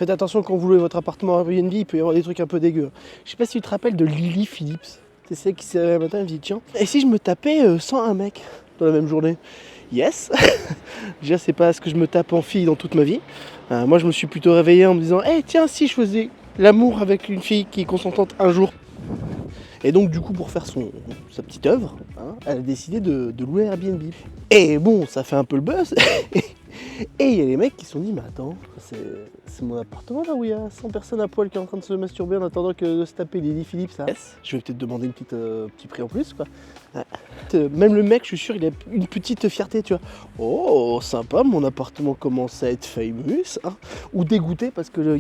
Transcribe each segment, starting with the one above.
Faites attention quand vous louez votre appartement Airbnb, il peut y avoir des trucs un peu dégueux. Je sais pas si tu te rappelles de Lily Phillips. C'est celle qui s'est réveillée un matin et me dit tiens, et si je me tapais 101 mecs dans la même journée? Yes. Déjà c'est pas ce que je me tape en fille dans toute ma vie. Moi je me suis plutôt réveillé en me disant tiens si je faisais l'amour avec une fille qui est consentante un jour. Et donc du coup pour faire sa petite œuvre, elle a décidé de louer Airbnb. Et bon ça fait un peu le buzz. Et il y a les mecs qui se sont dit mais attends, c'est mon appartement là où il y a 100 personnes à poil qui est en train de se masturber en attendant que de se taper Lily Phillips ça. Yes. Je vais peut-être demander une petit prix en plus quoi. Même le mec je suis sûr il a une petite fierté tu vois. Oh sympa, mon appartement commence à être famous ou dégoûté parce que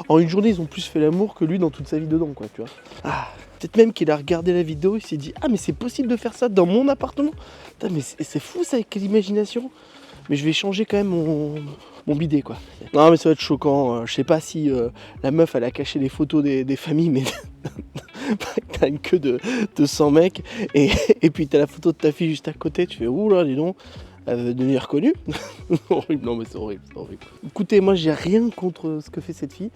en une journée ils ont plus fait l'amour que lui dans toute sa vie dedans quoi tu vois. Peut-être même qu'il a regardé la vidéo, il s'est dit mais c'est possible de faire ça dans mon appartement. Putain, mais c'est fou ça, quelle imagination. Mais je vais changer quand même mon bidet quoi. Non mais ça va être choquant, je sais pas si la meuf elle a caché les photos des familles mais t'as une queue de 100 mecs et puis t'as la photo de ta fille juste à côté, tu fais oula dis donc, elle va devenir connue. Horrible, non mais c'est horrible. Écoutez, moi j'ai rien contre ce que fait cette fille,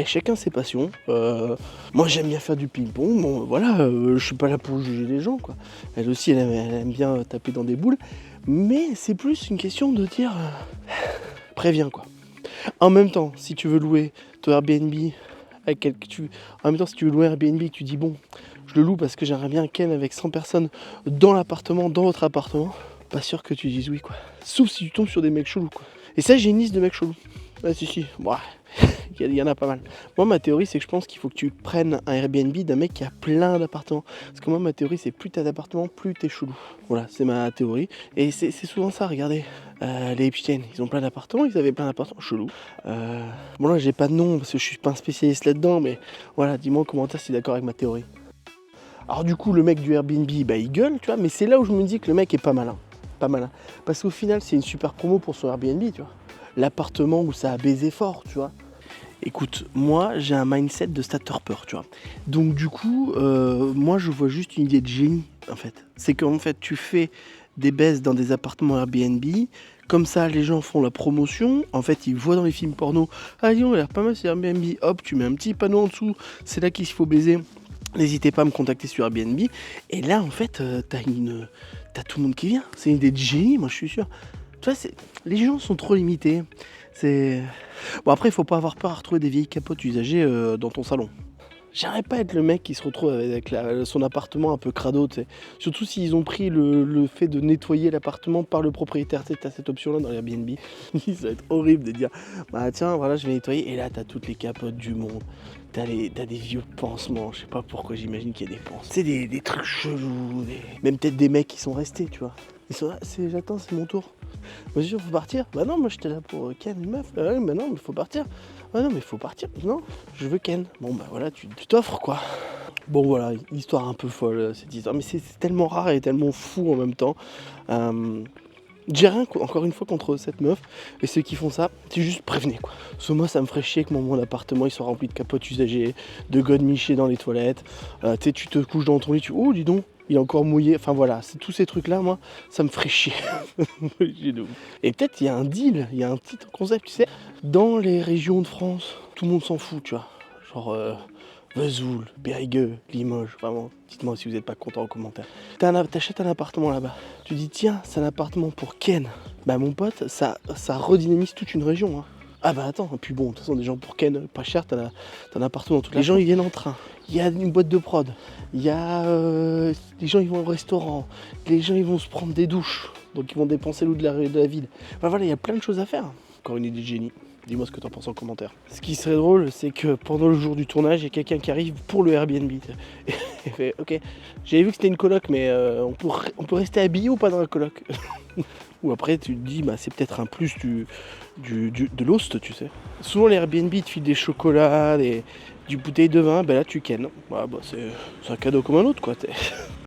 chacun ses passions. Moi j'aime bien faire du ping-pong, bon voilà, je suis pas là pour juger les gens quoi. Elle aussi elle aime bien taper dans des boules. Mais c'est plus une question de dire préviens quoi. En même temps, si tu veux louer ton Airbnb en même temps si tu veux louer Airbnb et que tu dis bon, je le loue parce que j'aimerais bien ken avec 100 personnes dans l'appartement, dans votre appartement, pas sûr que tu dises oui quoi. Sauf si tu tombes sur des mecs chelous quoi. Et ça j'ai une liste de mecs chelous. Si. Bah, il y en a pas mal. Moi ma théorie c'est que je pense qu'il faut que tu prennes un Airbnb d'un mec qui a plein d'appartements. Parce que moi ma théorie c'est plus t'as d'appartements, plus t'es chelou. Voilà, c'est ma théorie. Et c'est souvent ça, regardez. Les Epstein, ils ont plein d'appartements, ils avaient plein d'appartements chelous. Bon là j'ai pas de nom parce que je suis pas un spécialiste là-dedans, mais voilà, dis-moi en commentaire si t'es d'accord avec ma théorie. Alors du coup le mec du Airbnb, il gueule, tu vois, mais c'est là où je me dis que le mec est pas malin. Pas malin. Parce qu'au final c'est une super promo pour son Airbnb, tu vois. L'appartement où ça a baisé fort, tu vois. Écoute, moi j'ai un mindset de starter, tu vois. Donc du coup, moi je vois juste une idée de génie en fait. C'est qu'en fait tu fais des baises dans des appartements Airbnb, comme ça les gens font la promotion, en fait ils voient dans les films porno, dis donc il a l'air pas mal c'est Airbnb, hop tu mets un petit panneau en dessous, c'est là qu'il faut baiser. N'hésitez pas à me contacter sur Airbnb. Et là en fait t'as tout le monde qui vient. C'est une idée de génie, moi je suis sûr. Tu vois, les gens sont trop limités. Bon après il faut pas avoir peur à retrouver des vieilles capotes usagées dans ton salon. J'aimerais pas être le mec qui se retrouve avec son appartement un peu crado, tu sais. Surtout s'ils ont pris le fait de nettoyer l'appartement par le propriétaire, tu sais, t'as cette option là dans Airbnb. Ça va être horrible de dire bah tiens voilà je vais nettoyer et là t'as toutes les capotes du monde. T'as des vieux pansements, je sais pas pourquoi j'imagine qu'il y a des pansements. C'est des trucs chelous, même peut-être des mecs qui sont restés, tu vois. Ils sont là, j'attends, c'est mon tour. Monsieur, faut partir? Bah non, moi j'étais là pour ken une meuf. Ouais, bah non, mais faut partir. Ah non, mais faut partir. Non, je veux ken. Bon bah voilà, tu t'offres quoi. Bon voilà, histoire un peu folle cette histoire, mais c'est tellement rare et tellement fou en même temps. J'ai rien encore une fois contre cette meuf et ceux qui font ça, c'est juste prévenez quoi. Parce que moi ça me ferait chier que mon appartement il soit rempli de capotes usagées, de godemichés dans les toilettes. Tu sais, tu te couches dans ton lit, oh dis donc, il est encore mouillé. Enfin voilà, c'est tous ces trucs là, moi, ça me ferait chier. Et peut-être il y a un deal, il y a un petit concept, tu sais, dans les régions de France, tout le monde s'en fout, tu vois. Genre Vesoul, Périgueux, Limoges, vraiment, dites-moi si vous n'êtes pas content en commentaire. T'achètes un appartement là-bas, tu dis tiens, c'est un appartement pour Ken. Bah mon pote, ça redynamise toute une région. Ah bah attends, et puis bon, de toute façon des gens pour Ken, pas cher, t'as un appartement dans toute la France. Les gens ils viennent en train, il y a une boîte de prod, il y a... les gens ils vont au restaurant, les gens ils vont se prendre des douches, donc ils vont dépenser l'eau de la ville. Enfin voilà, il y a plein de choses à faire. Encore une idée de génie. Dis-moi ce que t'en penses en commentaire. Ce qui serait drôle, c'est que pendant le jour du tournage, il y a quelqu'un qui arrive pour le Airbnb. Et fait, ok, j'avais vu que c'était une coloc, mais on peut rester habillé ou pas dans la coloc? Ou après, tu te dis, bah, c'est peut-être un plus de l'host, tu sais. Souvent, les Airbnb te filent des chocolats, du bouteille de vin, bah là, tu ken. Bah, c'est un cadeau comme un autre, quoi.